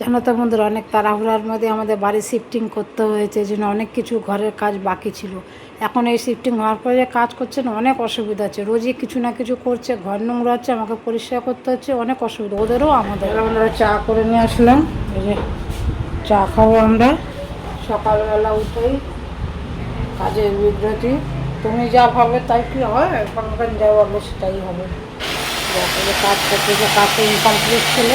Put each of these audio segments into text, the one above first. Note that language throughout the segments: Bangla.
জানো তো বন্ধুরা, অনেক তাড়াহুড়ার মধ্যে আমাদের বাড়ি শিফটিং করতে হয়েছে, এই জন্য অনেক কিছু ঘরের কাজ বাকি ছিল। এখন এই শিফটিং হওয়ার পরে যে কাজ করছে না, অনেক অসুবিধা হচ্ছে। রোজই কিছু না কিছু করছে, ঘর নোংরা হচ্ছে, আমাকে পরিষ্কার করতে হচ্ছে, অনেক অসুবিধা ওদেরও আমাদের। আমরা চা করে নিয়ে আসলাম, এই যে চা খাবো আমরা সকালবেলা উঠেই। কাজের বিব্রতি, তুমি যা ভাবে তাই কি হয়, এখন যা ভাবো সেটাই হবে। কাজ করতে যে কাজটা ইনকমপ্লিট ছিল।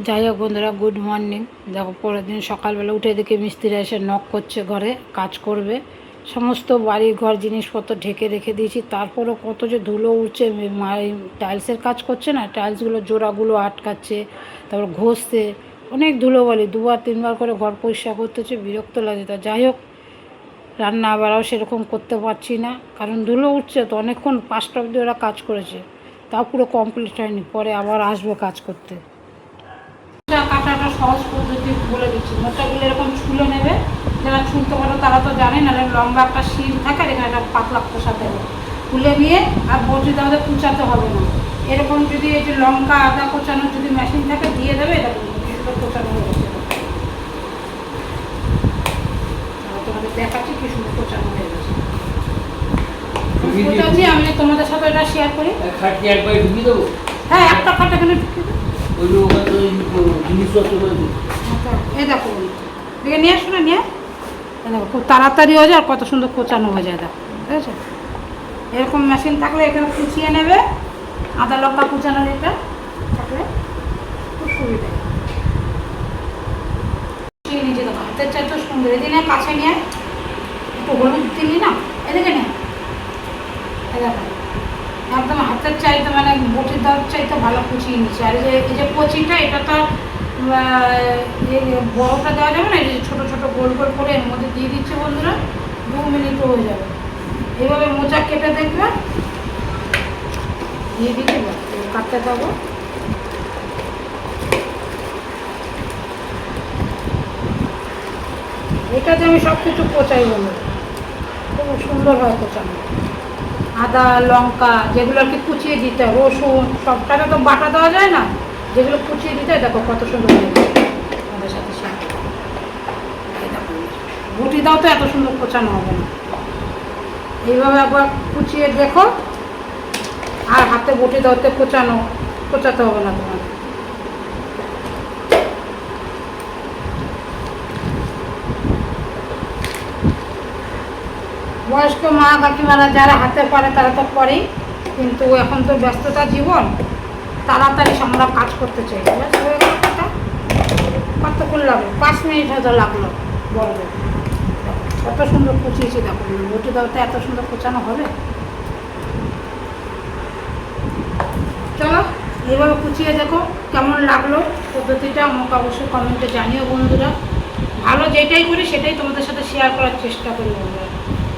যাই হোক বন্ধুরা, গুড মর্নিং। দেখো, পরের দিন সকালবেলা উঠে দেখে মিস্ত্রি এসে নক করছে, ঘরে কাজ করবে। সমস্ত বাড়ি ঘর জিনিসপত্র ঢেকে রেখে দিয়েছি, তারপরেও কত যে ধুলো উঠছে। টাইলসের কাজ করছে না, টাইলসগুলো জোড়াগুলো আটকাচ্ছে, তারপর ঘষছে, অনেক ধুলোবালি। দুবার তিনবার করে ঘর পরিষ্কার করতে হচ্ছে, বিরক্ত লাগে। তা যাই হোক, রান্না বাড়াও সেরকম করতে পারছি না, কারণ ধুলো উঠছে তো। অনেকক্ষণ 5টা অবধি ওরা কাজ করেছে, তাও পুরো কমপ্লিট হয়নি। পরে আবার আসবে কাজ করতে। কাটাটা সহজ পদ্ধতি বলে দিচ্ছি। মোচাগুলো এরকম ছুলে নেবে, যারা ছুলতে পারো তারা তো জানে, না লম্বা একটা শিল থাকে, আর এখানে একটা পাতলা খোসাতে হবে। খুলে নিয়ে আর বটিতে আমাদের কুচাতে হবে না। এরকম যদি এই যে লঙ্কা আদা কোচানোর যদি মেশিন থাকে দিয়ে দেবে, এরকম কিছুটা কোচানো হয়ে গেছে। তোমাদের দেখাচ্ছি কি সুন্দর কোচানো হয়ে গেছে। কোচাচ্ছি আমি, তোমাদের সাথে এটা শেয়ার করি। হ্যাঁ, একটা খাট এখানে ঢুকিয়ে দেবো। এই দেখো, দেখে নিয়ে আসো না, নিয়ে দেখো খুব তাড়াতাড়ি হয়ে যায়, আর কত সুন্দর কোচানো হয়ে যায়। দেখো, ঠিক আছে? এরকম মেশিন থাকলে এখানে কুচিয়ে নেবে, আদা লঙ্কা কুচানোর এটা থাকলে খুব সুবিধা। কুচিয়ে নিচে দেখো, হাতের চাই তো সুন্দর। এদিনে কাছে নিয়ে একটু হলুদ দিলি না, এদিকে নিয়ে দেখো, একদম হাতের চাইতে মানে বটির দাঁত চাইতে ভালো কুচিয়ে নিচ্ছে। আর এই যে কচিটা, এটা তো বড়টা দেওয়া যাবে না, এই যে ছোটো ছোটো গোল গোল করে এর মধ্যে দিয়ে দিচ্ছে বন্ধুরা, 2 মিনিটও হয়ে যাবে। এইভাবে মোচা কেটে দেখবে, দিয়ে দিতে কাটতে দেবো। এটাতে আমি সব কিছু কোচাই বলবো, খুব সুন্দর হয় কোচানো। আদা লঙ্কা যেগুলো আর কি কুচিয়ে দিতে হয়, রসুন সবটাকে তো বাটা দেওয়া যায় না, যেগুলো কুচিয়ে দিতে হয় দেখো কত সুন্দর হয়ে যায়। আমাদের সাথে বটি দাও তো এত সুন্দর কোচানো হবে না। এইভাবে একবার কুচিয়ে দেখো, আর হাতে বটি দাও তো কোচাতে হবে না তোমার। বয়স্ক মা কাকিমারা যারা হাতে পারে তারা তো করেই, কিন্তু এখন তো ব্যস্ততা জীবন, তাড়াতাড়ি আমরা কাজ করতে চাই। কতক্ষণ লাগলো? 5 মিনিট হয়তো লাগলো। বড় কত সুন্দর কুচিয়েছি দেখো, বটি দাও তো এত সুন্দর কোচানো হবে। চলো এইভাবে কুচিয়ে দেখো কেমন লাগলো পদ্ধতিটা, আমাকে অবশ্যই কমেন্টে জানিও বন্ধুরা। ভালো যেটাই করি সেটাই তোমাদের সাথে শেয়ার করার চেষ্টা করি বন্ধুরা।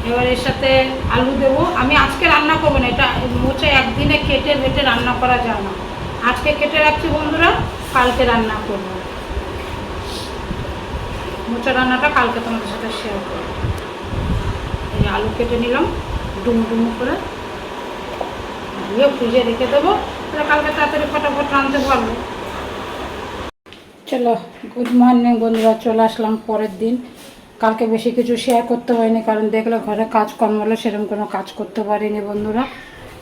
এবার এর সাথে আলু দেবো। আমি আজকে রান্না করবো না, এটা মোচা একদিনে কেটে বেটে রান্না করা যায় না। আজকে কেটে রাখছি বন্ধুরা, কালকে রান্না করবো। মোচা রান্নাটা কালকে তোমাদের সাথে শেয়ার করবো। এই আলু কেটে নিলাম ডুমো ডুমো করে, দিয়ে ফ্রিজে রেখে দেবো, কালকে তাড়াতাড়ি ফটাফট রাঁধতে পারবো। চলো, গুড মর্নিং বন্ধুরা। চলে আসলাম পরের দিন। কালকে বেশি কিছু শেয়ার করতে পারিনি, কারণ দেখলে ঘরে কাজকর্ম হলে সেরকম কোনো কাজ করতে পারিনি বন্ধুরা।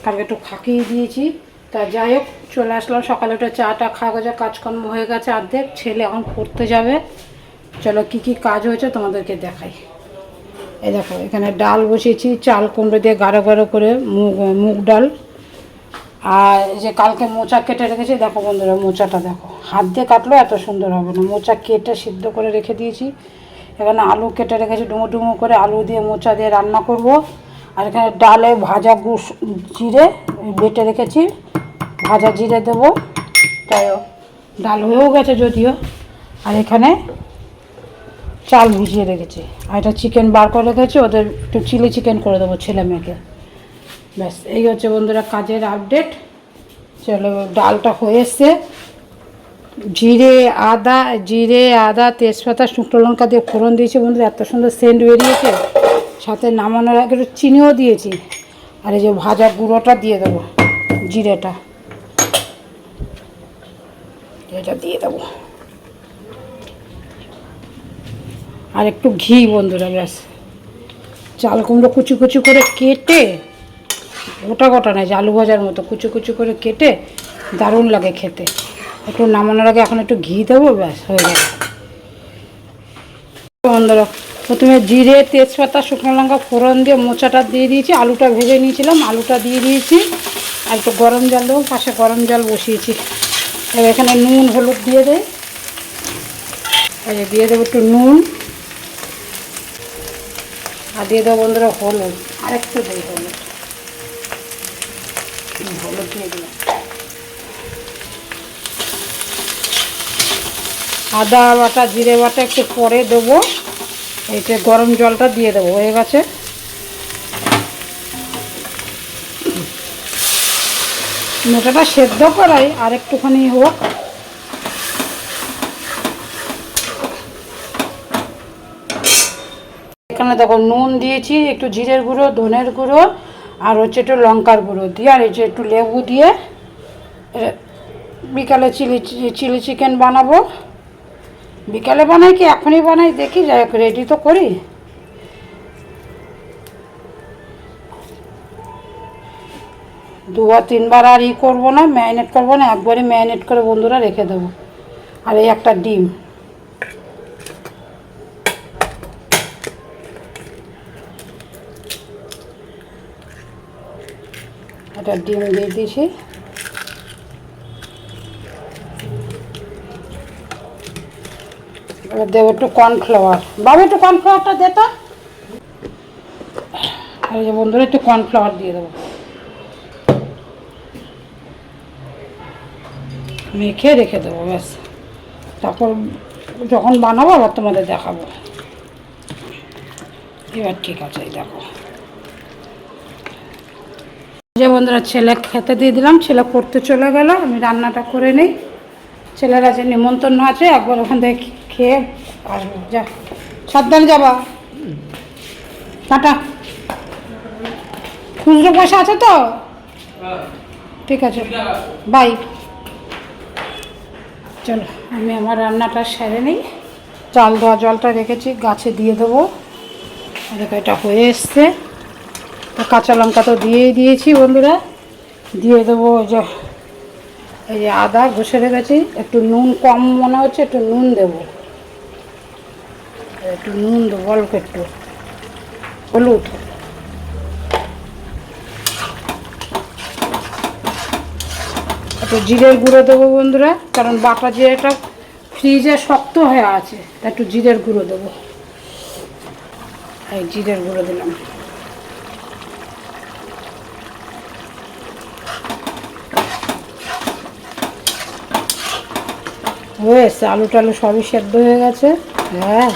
কালকে একটু ফাঁকিয়ে দিয়েছি। তা যাই হোক, চলে আসলাম সকালে উঠে চাটা খাওয়া গেছে, কাজকর্ম হয়ে গেছে অর্ধেক। ছেলে এখন পড়তে যাবে। চলো কি কি কাজ হয়েছে তোমাদেরকে দেখাই। এই দেখো, এখানে ডাল বসিয়েছি, চাল কুমড়ো দিয়ে গাঢ় গাঢ় করে, মুগ ডাল। আর এই যে কালকে মোচা কেটে রেখেছি, দেখো বন্ধুরা মোচাটা দেখো, হাত দিয়ে কাটলেও এত সুন্দর হবে না। মোচা কেটে সিদ্ধ করে রেখে দিয়েছি। এখানে আলু কেটে রেখেছি ডুমো ডুমো করে, আলু দিয়ে মোচা দিয়ে রান্না করব। আর এখানে ডালে ভাজা জিরে বেটে রেখেছি, ভাজা জিরে দেবো। তাই ডাল হয়েও গেছে যদিও। আর এখানে চাল ভিজিয়ে রেখেছি, আর এটা চিকেন বার করে রেখেছি, ওদের একটু চিলি চিকেন করে দেবো ছেলে মেয়েকে। ব্যাস, এই হচ্ছে বন্ধুরা কাজের আপডেট। চলো, ডালটা হয়ে এসছে। জিরে আদা তেজপাতা শুকনো লঙ্কা দিয়ে ফোড়ন দিয়েছি বন্ধুরা, এত সুন্দর সেন্ট বেরিয়েছে। সাথে নামানোর আগে একটু চিনিও দিয়েছি। আর এই যে ভাজা গুঁড়োটা দিয়ে দেবো, জিরেটা, এটা দিয়ে দেবো। আর একটু ঘি বন্ধুরা, ব্যাস। চাল কুমড়ো কুচি কুচি করে কেটে, গোটা গোটা নয়, আলু ভাজার মতো কুচি কুচি করে কেটে দারুণ লাগে খেতে। একটু নামানোর আগে এখন একটু ঘি দেবো, ব্যাস হয়ে যাবে বন্ধুরা। প্রথমে জিরে, তেজপাতা, শুকনো লঙ্কা ফোড়ন দিয়ে মোচাটা দিয়ে দিয়েছি। আলুটা ভেজে নিয়েছিলাম, আলুটা দিয়ে দিয়েছি। আর একটু গরম জল দেবো, পাশে গরম জল বসিয়েছি। এবার এখানে নুন হলুদ দিয়ে দেয়, দিয়ে দেবো একটু নুন, আর দিয়ে দেবো বন্ধুরা হলুদ, আর একটু দেই হলুদ, হলুদ দিয়ে দিলাম। আদা বাটা, জিরে বাটা একটু পরে দেবো। এইটা গরম জলটা দিয়ে দেবো, হয়ে গেছে। মোটাটা সেদ্ধ করাই আর একটুখানি হোক। এখানে দেখো নুন দিয়েছি, একটু জিরের গুঁড়ো, ধনের গুঁড়ো, আর হচ্ছে একটু লঙ্কার গুঁড়ো দিয়ে, আর এই যে একটু লেবু দিয়ে বিকালে চিলি চিকেন বানাবো। বিকালে বানাই কি এখনই বানাই দেখি, যাই হোক রেডি তো করি। দুবার তিনবার আর করবো না, ম্যারিনেট করবো না, একবারই ম্যারিনেট করে বন্ধুরা রেখে দেবো। আর এই একটা ডিম, একটা ডিম দিয়ে দিয়েছি। এবার দেবো একটু কর্নফ্লাওয়ার। বাবা একটু কর্নফ্লাওয়ারটা দে তো। আর এই যে বন্ধুরা একটু কর্নফ্লাওয়ার দিয়ে দেবো, মেখে রেখে দেবো, ব্যাস। তারপর যখন বানাবো আবার তোমাদের দেখাবো। এবার ঠিক আছে, এই দেখো। যে বন্ধুরা ছেলে খেতে দিয়ে দিলাম, ছেলে পড়তে চলে গেল, আমি রান্নাটা করে নিই। ছেলের আছে নিমন্ত্রণ আছে, একবার ওখান থেকে খেয়ে আসবো। যা, সাবধানে যাবা, টাটা। খুচরো পয়সা আছে তো? ঠিক আছে, বাই। চলো আমি আমার রান্নাটা সেরে নিই। চাল ধোয়া জলটা রেখেছি, গাছে দিয়ে দেবো। দেখো এটা হয়ে এসছে। তো কাঁচা লঙ্কা তো দিয়েই দিয়েছি বন্ধুরা। দিয়ে দেবো এই যে আদা ঘষে রেখেছি। একটু নুন কম মনে হচ্ছে, একটু নুন দেবো, একটু নুন দেবো, অল্প একটু হলুদ। একটু জিরের গুঁড়ো দেবো বন্ধুরা, কারণ বাটা জিরেটা ফ্রিজে শক্ত হয়ে আছে, তা একটু জিরের গুঁড়ো দেবো। এই জিরের গুঁড়ো দিলাম। হয়েছে, আলু টালু সবই সেদ্ধ হয়ে গেছে। হ্যাঁ,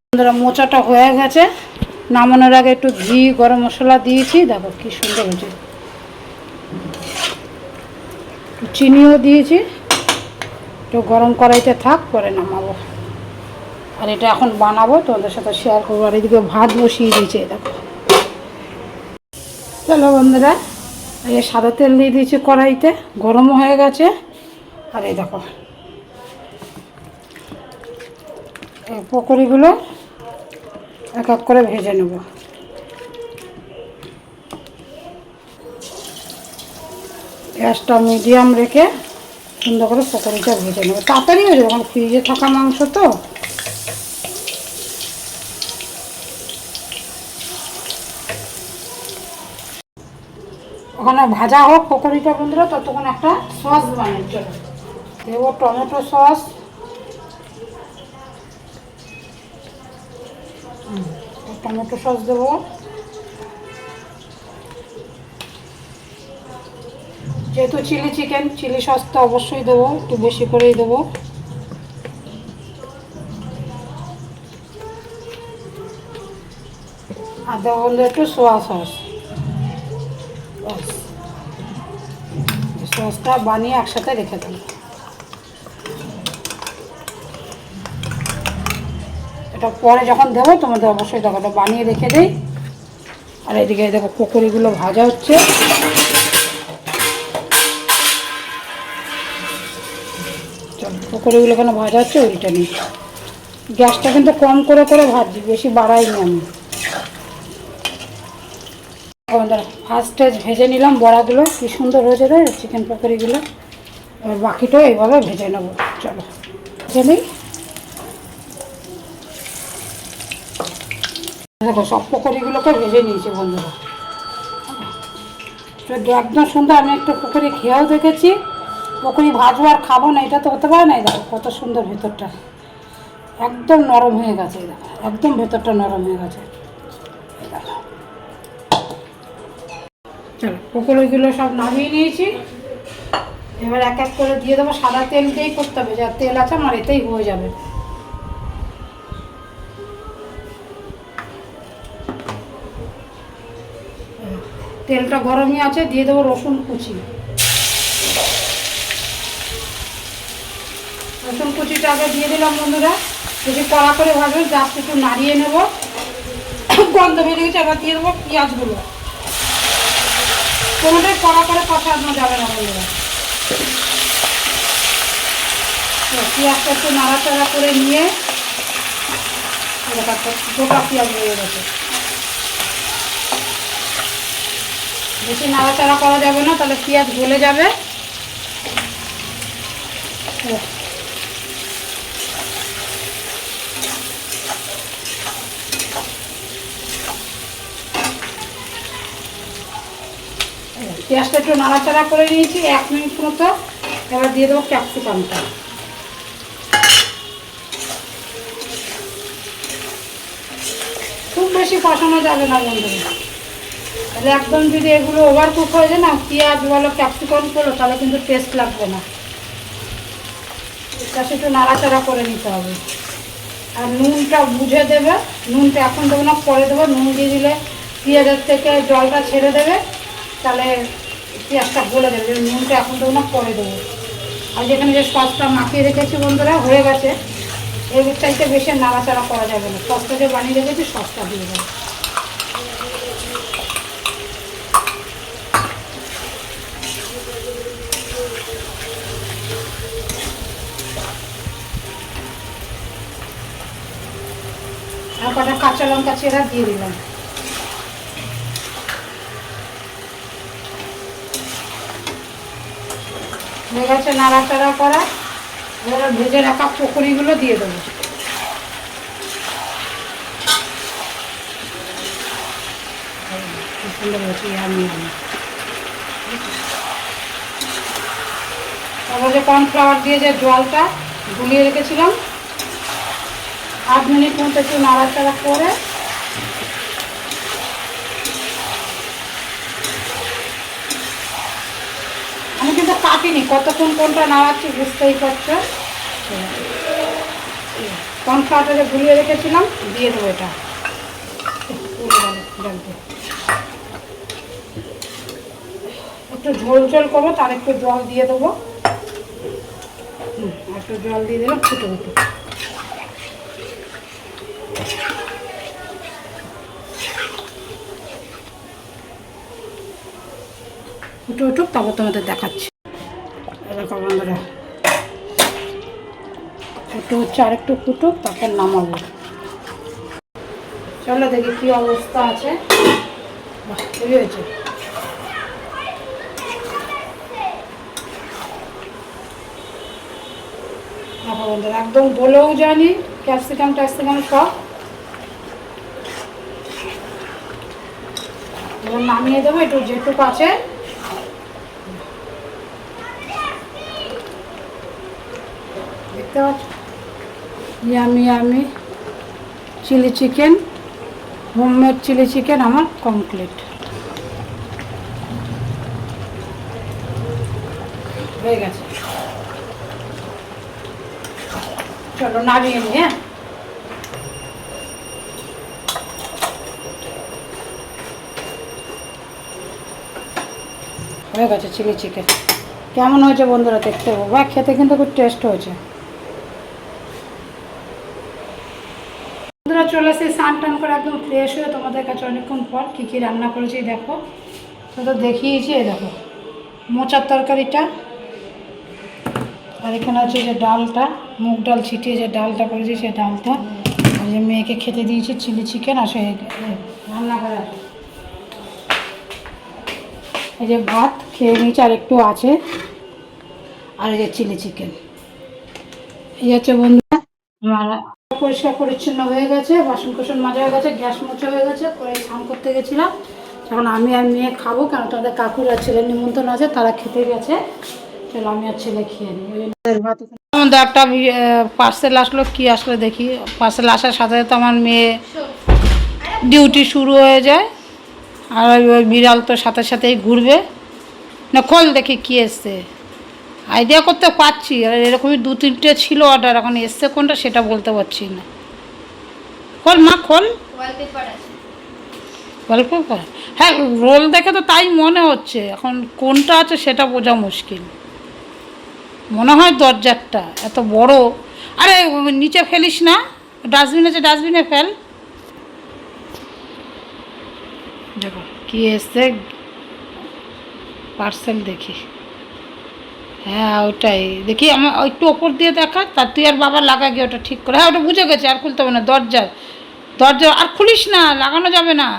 বন্ধুরা মোচাটা হয়ে গেছে। নামানোর আগে একটু ঘি, গরম মশলা দিয়েছি, দেখো কি সুন্দর হয়েছে। চিনিও দিয়েছি। একটু গরম কড়াইতে থাক, পরে নামাবো। আর এটা এখন বানাবো, তোমাদের সাথে শেয়ার করবো। আর এদিকে ভাত বসিয়ে দিয়েছি, দেখো। চলো বন্ধুরা, এই সাদা তেল দিয়ে দিয়েছি কড়াইতে, গরমও হয়ে গেছে। আর এই দেখো এই পকোড়িগুলো এক এক করে ভেজে নেব। গ্যাসটা মিডিয়াম রেখে সুন্দর করে পকোড়িটা ভেজে নেব। তাড়াতাড়ি হয়ে যাবে, কারণ ফ্রিজে থাকা মাংস তো। ওখানে ভাজা হোক পকোড়িটা বন্ধুরা, ততক্ষণ একটা সস বানিয়ে চলো। দেবো টমেটো সস, টমেটো সস দেবো। যেহেতু চিলি চিকেন, চিলি সসটা অবশ্যই দেবো, একটু বেশি করেই দেবো। আর দেবো বন্ধু একটু সোয়া সস। সসটা বানিয়ে একসাথে রেখে দেবো। এটা পরে যখন দেবো তোমাদের অবশ্যই দেখো, এটা বানিয়ে রেখে দিই। আর এদিকে দেখো পকোড়িগুলো ভাজা হচ্ছে। চলো পকোড়িগুলো কেন ভাজা হচ্ছে উল্টে নিই। গ্যাসটা কিন্তু কম করে করে ভাজছি, বেশি বাড়াইনি আমি। ফার্স্টে ভেজে নিলাম বড়াগুলো, কি সুন্দর হয়েছে রে চিকেন পকোড়িগুলো। এবার বাকিটাও এইভাবে ভেজে নেবো। চলো ভেজে নিই। দেখো সব পকোড়িগুলোকে ভেজে নিয়েছি বন্ধুরা, একদম সুন্দর। আমি একটু পকোড়ি খেয়েও দেখেছি, পকোড়ি ভাজবো আর খাবো না এটা তো হতে পারে না। দেখো কত সুন্দর ভেতরটা, একদম নরম হয়ে গেছে। দেখো একদম ভেতরটা নরম হয়ে গেছে। দেখো চলো পকোড়িগুলো সব নামিয়ে নিয়েছি। এবার এক এক করে দিয়ে দেবো। সাদা তেল দিয়েই করতে হবে, যা তেল আছে আমার এতেই হয়ে যাবে। তেলটা গরমই আছে, দিয়ে দেবো রসুন কুচি। রসুন কুচিটা আগে দিয়ে দিলাম বন্ধুরা, বেশি কড়া করে ভাজবেন, জাস্ট একটু নাড়িয়ে নেবো। গন্ধ বেরিয়ে গেছে, এবার দিয়ে দেবো পেঁয়াজগুলো। কোনোটাই কড়া করে কষানো যাবে না বন্ধুরা। পেঁয়াজটা একটু নাড়াচাড়া করে নিয়ে, গোটা পেঁয়াজ হয়ে গেছে। বেশি নাড়াচাড়া করা যাবে না, তাহলে পেঁয়াজ গলে যাবে। পেঁয়াজটা একটু নাড়াচাড়া করে নিয়েছি 1 মিনিট মতো। এবার দিয়ে দেবো ক্যাপসিকামটা। খুব বেশি কষানো যাবে না বন্ধুরা, তাহলে একদম যদি এগুলো ওভার কুক হয়ে যায় না, পেঁয়াজ বলো ক্যাপসিকাম বলো, তাহলে কিন্তু টেস্ট লাগবে না। এটা একটু নাড়াচাড়া করে নিতে হবে। আর নুনটা বুঝে দেবে, নুনটা এখন দেবো না, পরে দেবো। নুন দিয়ে দিলে পেঁয়াজের থেকে জলটা ছেড়ে দেবে, তাহলে পেঁয়াজটা গলে যাবে। নুনটা এখন দেবো না, পরে দেবো। আর যেখানে যে সসটা মাখিয়ে রেখেছি বন্ধুরা হয়ে গেছে, এর চাইতে বেশি নাড়াচাড়া করা যাবে না। সসটা যে বানিয়ে রেখেছি সসটা দিয়ে দেবো। আর কটা কাঁচা লঙ্কা চেরা দিয়ে দিলাম। হয়ে গেছে নাড়াচাড়া করা। এবার ভেজে রাখা পকোড়িগুলো দিয়ে দেবো। সুন্দর হয়েছে, তারপর যে কর্নফ্লাওয়ার দিয়ে যে জলটা গুলিয়ে রেখেছিলাম, 8 মিনিট মতো একটু নাড়াচাড়া করে আমি কিন্তু কাটিনি, কতক্ষণ কোনটা নাড়াচ্ছি বুঝতেই পারছো। কর্নফ্লাওয়ারটা যে গুলিয়ে রেখেছিলাম দিয়ে দেবো। এটা একটু ঝোল ঝোল করবো, তার একটু জল দিয়ে দেবো। একটু জল দিয়ে দিলাম ফুটো ফুটো। ফুটো উঠুক, তারপর তোমাদের দেখাচ্ছি। এরকম বন্ধুরা ফুটো হচ্ছে, আর একটু ফুটুক, তারপর নামাবো। চলো দেখি কি অবস্থা আছে। তৈরি হয়েছে। দেখো বন্ধুরা একদম বলেও জানি ক্যাপসিকাম ট্যাপসিকাম সব। এবার নামিয়ে দেবো। একটু যেটুকু আছে দেখতে পাচ্ছ, yummy chilli chicken, homemade chilli chicken আমার কমপ্লিট হয়ে গেছে। চলো নামিয়ে নি। হ্যাঁ হয়ে গেছে চিলি চিকেন। কেমন হয়েছে বন্ধুরা দেখতে পাবো, বা খেতে কিন্তু খুব টেস্ট হয়েছে। বন্ধুরা চলে এসে স্নান টান করে একদম ফ্রেশ হয়ে তোমাদের কাছে অনেকক্ষণ পর কী কী রান্না করেছি দেখো। তো দেখিয়েছি, এই দেখো মোচার তরকারিটা, আর এখানে হচ্ছে যে ডালটা, মুগ ডাল ছিটিয়ে যে ডালটা করেছি সেই ডালটা, আর যে মেয়েকে খেতে দিয়েছি চিলি চিকেন, আর সেই রান্না করা এই যে ভাত খেয়ে নিয়েছি আর একটু আছে, আর এই যে চিলি চিকেন। এই হচ্ছে বন্ধুরা আমার পরিষ্কার পরিচ্ছন্ন হয়ে গেছে, বাসন কোসন মাজা হয়ে গেছে, গ্যাস মোছা হয়ে গেছে, করে স্নান করতে গেছিলাম। এখন আমি আর মেয়ে খাবো, কারণ তাদের কাকুর আর ছেলের নিমন্ত্রণ আছে, তারা খেতে গেছে। চলো আমি আর ছেলে খেয়ে নিই। একটা পার্সেল আসলো, কি আসলো দেখি। পার্সেল আসার সাথে সাথে আমার মেয়ে ডিউটি শুরু হয়ে যায়, আর ওই বিড়াল তো সাথে সাথেই ঘুরবে না। খোল দেখি কি এসছে, আইডিয়া করতে পারছি। আর এরকমই 2-3টে ছিল অর্ডার, এখন এসছে কোনটা সেটা বলতে পারছি না। খোল মা খোল। ওয়ালপেপার, হ্যাঁ রোল দেখে তো তাই মনে হচ্ছে, এখন কোনটা আছে সেটা বোঝা মুশকিল। মনে হয় দরজারটা, এত বড়। আরে নিচে ফেলিস না, ডাস্টবিন আছে ডাস্টবিনে ফেল। দেখো কি এসছে পার্সেল, দেখি। হ্যাঁ ওটাই দেখি, আমার একটু ওপর দিয়ে দেখা, তার তুই আর বাবা লাগা গিয়ে ওটা ঠিক করে। হ্যাঁ ওটা বুঝে গেছে, আর খুলতে হবে না। দরজা আর খুলিস না, লাগানো যাবে না।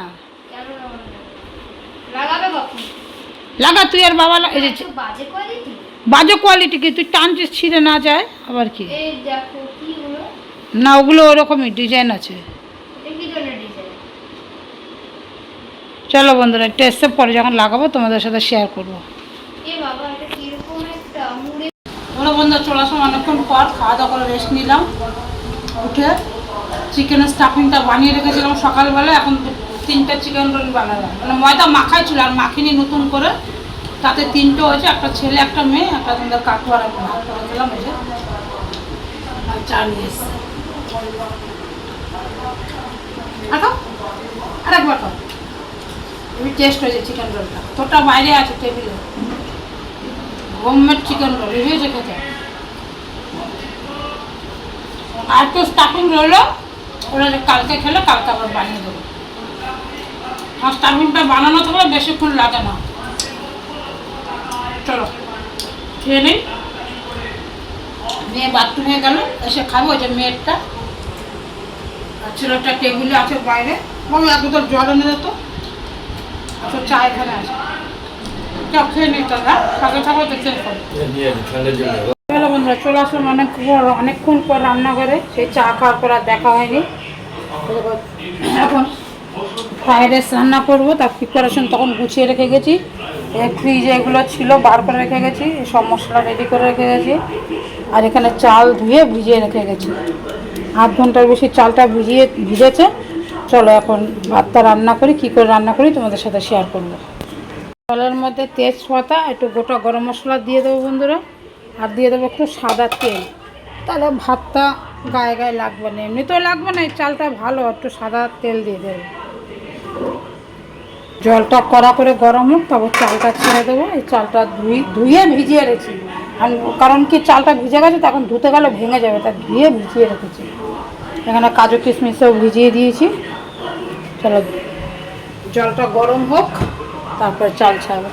লাগা তুই আর বাবা। বাজে কোয়ালিটি কি, তুই টানছিস ছিঁড়ে না যায় আবার কি। না ওগুলো ওরকমই ডিজাইন আছে। চলো বন্ধুরা একটা এসে পরে যখন লাগাবো তোমাদের সাথে শেয়ার করবো। ওরা বন্ধুরা চলে আসলাম অনেকক্ষণ পর, খাওয়া দাওয়া করে রেস্ট নিলাম। উঠে চিকেনের স্টাফিংটা বানিয়ে রেখেছিলাম সকালবেলা, এখন 3টা চিকেন রোল বানালাম। মানে ময়দা মাখাই ছিল আর মাখিনি নতুন করে, তাতে 3টে হয়েছে, একটা ছেলে একটা মেয়ে, একটা তোমাদের কাকু আর একটা ভাত করে দিলাম। এই যে আর চা নিয়ে এসছে, আরেকবার খাও। খুবই টেস্ট হয়েছে চিকেন রোলটা, তোরটা বাইরে আছে টেবিলে। হোমমেড চিকেন রোল হয়েছে খেতে। আর একটু স্টাফিং রইলো, ওরা কালকে খেলে কালকে আবার বানিয়ে দেবো। আর স্টাফিংটা বানানো থাকলে বেশিক্ষণ লাগে না। চলো খেয়ে নিই। মেয়ে বাথরুমে গেল, এসে খাবো। ওই যে মেয়েরটা আর ছেলেটা টেবিলে আছে বাইরে। বলো এক বোতল জল এনে দিত, তো চা এখানে আছে। কেউ খেয়ে নিই তারা, থাকে থাকো দেখতে বন্ধুরা চলে আসলাম অনেকক্ষণ পর রান্নাঘরে। সেই চা খাওয়ার পর আর দেখা হয়নি। এখন ফ্রাইড রাইস রান্না করবো, তার প্রিপারেশন তখন গুছিয়ে রেখে গেছি। ফ্রিজে এগুলো ছিল বার করে রেখে গেছি, সব মশলা রেডি করে রেখে গেছি। আর এখানে চাল ধুয়ে ভিজিয়ে রেখে গেছি, 8 ঘন্টার বেশি চালটা ভিজেছে। চলো এখন ভাতটা রান্না করি, কী করে রান্না করি তোমাদের সাথে শেয়ার করবো। চালের মধ্যে তেজপাতা, একটু গোটা গরম মশলা দিয়ে দেবো বন্ধুরা, আর দিয়ে দেবো একটু সাদা তেল। তাহলে ভাতটা গায়ে গায়ে লাগবে না, এমনিতেও লাগবে না, এই চালটা ভালো। একটু সাদা তেল দিয়ে দেবো, জলটা কড়া করে গরম হোক, তারপর চালটা ছেড়ে দেবো। এই চালটা ধুয়ে ভিজিয়ে রেখেছি, কারণ কি চালটা ভিজে গেছে, তখন ধুতে গেলে ভেঙে যাবে, তা ধুয়ে ভিজিয়ে রেখেছি। এখানে কাজু কিশমিশও ভিজিয়ে দিয়েছি। চলো জলটা গরম হোক, তারপরে চাল ছাড়বো।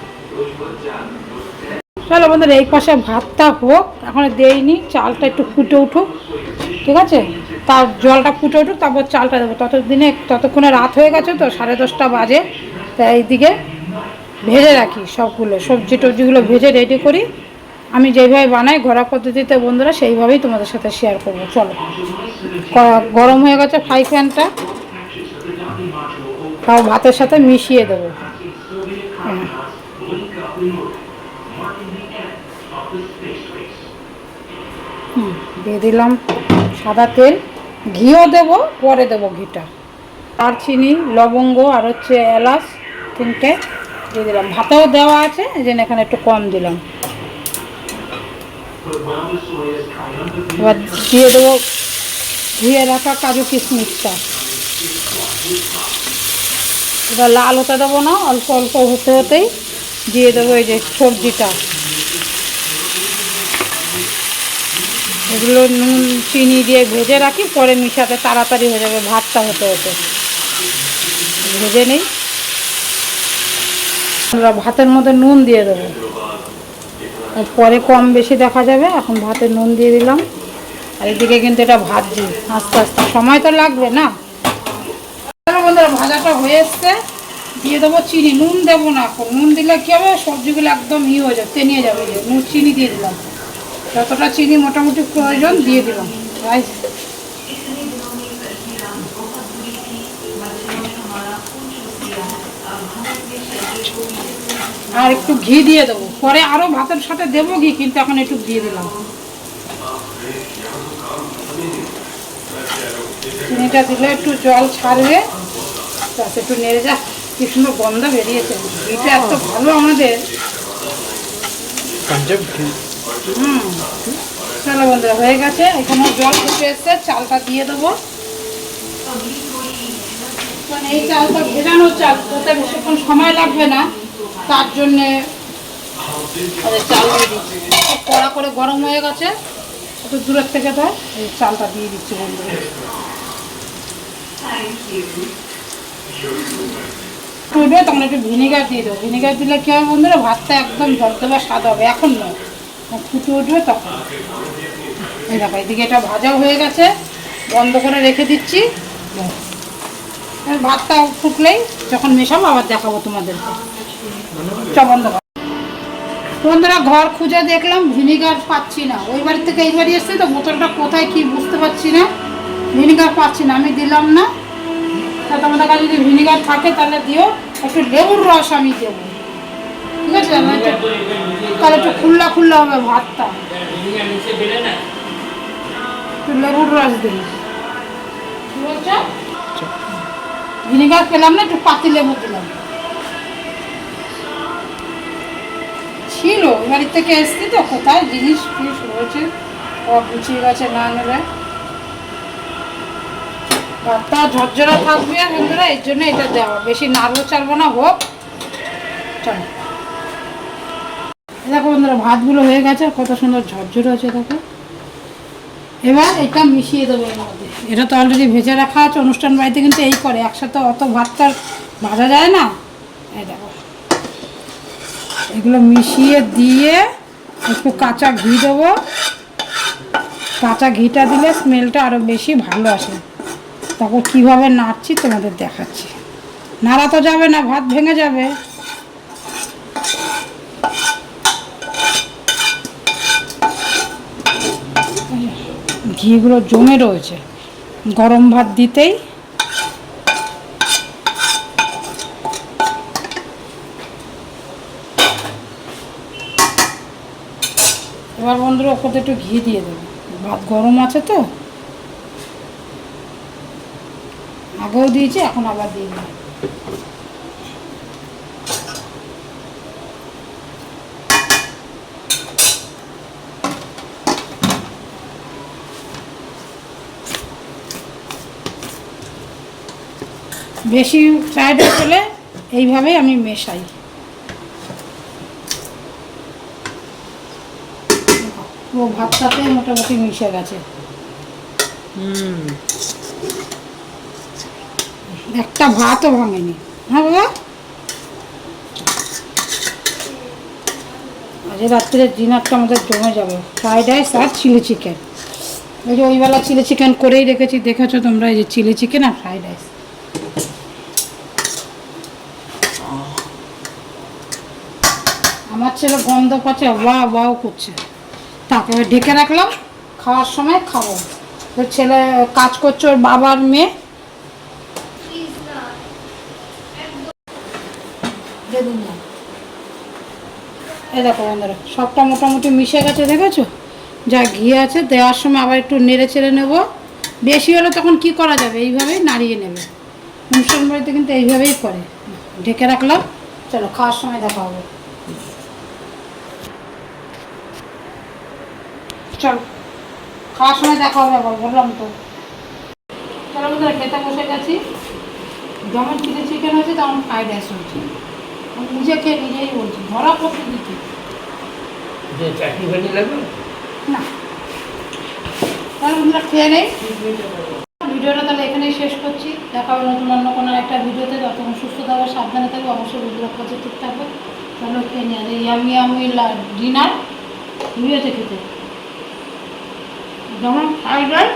চলো বন্ধুরা এই পাশে ভাতটা হোক, এখন দেইনি, চালটা একটু ফুটে উঠুক, ঠিক আছে। তার জলটা ফুটে উঠুক, তারপর চালটা দেবো। ততক্ষণে রাত হয়ে গেছে তো, 10:30 বাজে। তাই এইদিকে ভেজে রাখি সবগুলো সবজি টবজিগুলো, ভেজে রেডি করি। আমি যেভাবে বানাই ঘরোয়া পদ্ধতিতে বন্ধুরা, সেইভাবেই তোমাদের সাথে শেয়ার করবো। চলো গরম হয়ে গেছে ফ্রাই প্যানটা, তাও ভাতের সাথে মিশিয়ে দেবো। দিয়ে দিলাম সাদা তেল, ঘিও দেবো পরে দেবো ঘিটা। দারচিনি, লবঙ্গ আর হচ্ছে এলাচ 3টে দিয়ে দিলাম। ভাতেও দেওয়া আছে, এই জন্য এখানে একটু কম দিলাম। এবার দিয়ে দেবো ধুয়ে রাখা কাজু কিশমিশটা। এবার লাল হতে দেবো না, অল্প অল্প হতে হতেই দিয়ে দেবো এই যে সবজিটা। এগুলো নুন চিনি দিয়ে ভেজে রাখি, পরে মিশাতে তাড়াতাড়ি হয়ে যাবে, ভাতটা হতে হতে ভেজে নিই। আমরা ভাতের মধ্যে নুন দিয়ে দেবো, পরে কম বেশি দেখা যাবে। এখন ভাতে নুন দিয়ে দিলাম, আর এদিকে কিন্তু এটা ভাজছি আস্তে আস্তে, সময় তো লাগবে না। বন্ধুরা ভাজাটা হয়ে এসছে, দিয়ে দেবো চিনি। নুন দেবো না এখন, নুন দিলে কী হবে, সবজিগুলো একদম হয়ে যাবে, তেনিয়ে যাবে। নুন চিনি দিয়ে দিলাম, যতটা চিনি মোটামুটি প্রয়োজন দিয়ে দিলাম। আর একটু ঘি দিয়ে দেবো, পরে আরও ভাতের সাথে দেবো ঘি, কিন্তু এখন একটু দিয়ে দিলাম। চিনিটা দিলে একটু জল ছাড়বে, তাতে একটু নেড়ে যা। কি সুন্দর গন্ধ বেরিয়েছে, ঘিটা এত ভালো আমাদের। চলো বন্ধুরা হয়ে গেছে, এখানে জল ফুটে এসছে, চালটা দিয়ে দেবো। মানে এই চালটা ভেজানো চাল, ওতে বেশিক্ষণ সময় লাগবে না, তার জন্যে চাল দিয়ে দিচ্ছি। কড়া করে গরম হয়ে গেছে, একটু দূরের থেকে তো এই চালটা দিয়ে দিচ্ছি বন্ধুরা। ফুটবে তখন একটু ভিনেগার দিয়ে দেবো, ভিনেগার দিলে কী হবে বন্ধুরা, ভাতটা একদম ধবধবা স্বাদ হবে। এখন নয়, ফুটে উঠবে তখন। এই দেখো এদিকে এটা ভাজাও হয়ে গেছে, বন্ধ করে রেখে দিচ্ছি। ভাতটা ফুটলেই যখন মেশাবো আবার দেখাবো তোমাদেরকে। বন্ধ কর বন্ধুরা, ঘর খুঁজে দেখলাম ভিনিগার পাচ্ছি না। ওই বাড়ি থেকে এই বাড়ি এসছে তো, বোতলটা কোথায় কি বুঝতে পারছি না, ভিনিগার পাচ্ছি না। আমি দিলাম না, তা তোমাদের কাছে যদি ভিনিগার থাকে তাহলে দিও। একটু লেবুর রস আমি দেবো, ঠিক আছে? তাহলে একটু খুল্লা খুল্লা হবে ভাতটা। একটু লেবুর রস দিই, কি বলছো? ভিনিগার পেলাম না, একটু পাতি লেবু দিলাম। ছিল বাড়ির থেকে এসছি তো, কোথায় জিনিস ফিস রয়েছে গুছিয়ে গেছে না নেবে। ভাতটা ঝরঝরা থাকবে বন্ধুরা, এর জন্য এটা দেওয়া। বেশি নাড়বো চালবো না, হোক। চলো দেখো বন্ধুরা, ভাতগুলো হয়ে গেছে, কত সুন্দর ঝরঝরে হয়েছে দেখো। এবার এটা মিশিয়ে দেবো এর মধ্যে। এটা তো অলরেডি ভেজে রাখা আছে, অনুষ্ঠান বাড়িতে কিন্তু এই করে, একসাথে অত ভাতটা ভাজা যায় না। এই দেখো এগুলো মিশিয়ে দিয়ে একটু কাঁচা ঘি দেবো। কাঁচা ঘিটা দিলে স্মেলটা আরও বেশি ভালো আসে। তারপর কীভাবে নাড়ছি তোমাদের দেখাচ্ছি। নাড়া তো যাবে না, ভাত ভেঙে যাবে। ঘিগুলো জমে রয়েছে, গরম ভাত দিতেই এবার বন্ধুরা ওপরে একটু ঘি দিয়ে দেবো। ভাত গরম আছে তো, আগেও দিয়েছি, এখন আবার দিয়ে দিলাম। বেশি ফ্রাইড হলে এইভাবেই আমি মেশাই। ও ভাতটাতে মোটামুটি মিশে গেছে। একটা ভাতও ভাঙেনি। হ্যাঁ বাবা, আজ রাত্রে ডিনারটা আমাদের জমে যাবে। ফ্রাইড রাইস আর চিলি চিকেন। ওই যে ওইবেলা চিলি চিকেন করেই রেখেছি, দেখেছো তোমরা, এই যে চিলি চিকেন আর ফ্রাইড রাইস। আমার ছেলে গন্ধ পাচ্ছে, ওয়া ওয়াও করছে। তারপরে ঢেকে রাখলাম, খাওয়ার সময় খাবো। ওর ছেলে কাজ করছে, ওর বাবার মেয়ে। এই দেখো বন্ধুরা, সবটা মোটামুটি মিশে গেছে, দেখেছো? যা ঘি আছে, দেওয়ার সময় আবার একটু নেড়ে চেড়ে নেবো। বেশি হলে তখন কি করা যাবে, এইভাবেই নাড়িয়ে নেবে। অনুষ্ঠান বাড়িতে কিন্তু এইভাবেই করে। ঢেকে রাখলাম, চলো খাওয়ার সময় দেখা হবে। চলো খাওয়ার সময় দেখা হবে আবার, বললাম তো। চলো বন্ধুরা, খেতে বসে গেছি। যেমন চিলি চিকেন হয়েছে তেমন ফ্রাইড রাইস হয়েছে। নিজে খেয়ে নিজেই বলছি, ধরা পড়তে দিচ্ছি চাটনি ফাটনি লাগবে না। তাহলে আমরা খেয়ে নেই। ভিডিওটা তাহলে এখানেই শেষ করছি। দেখা হবে নতুন অন্য কোনো একটা ভিডিওতে। ততক্ষণ সুস্থ থাকবে, সাবধানে থাকবে, অবশ্যই ভিডিও পজিটিভ থাকবে। তাহলে খেয়ে নিয়ে আসে ইয়ামি ইয়ামি ডিনার ভিডিওতে খেতে যেমন ফ্রাইড রাইস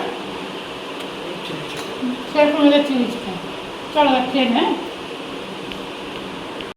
সেরকম চিলি চিকেন। চলো খেয়ে নে।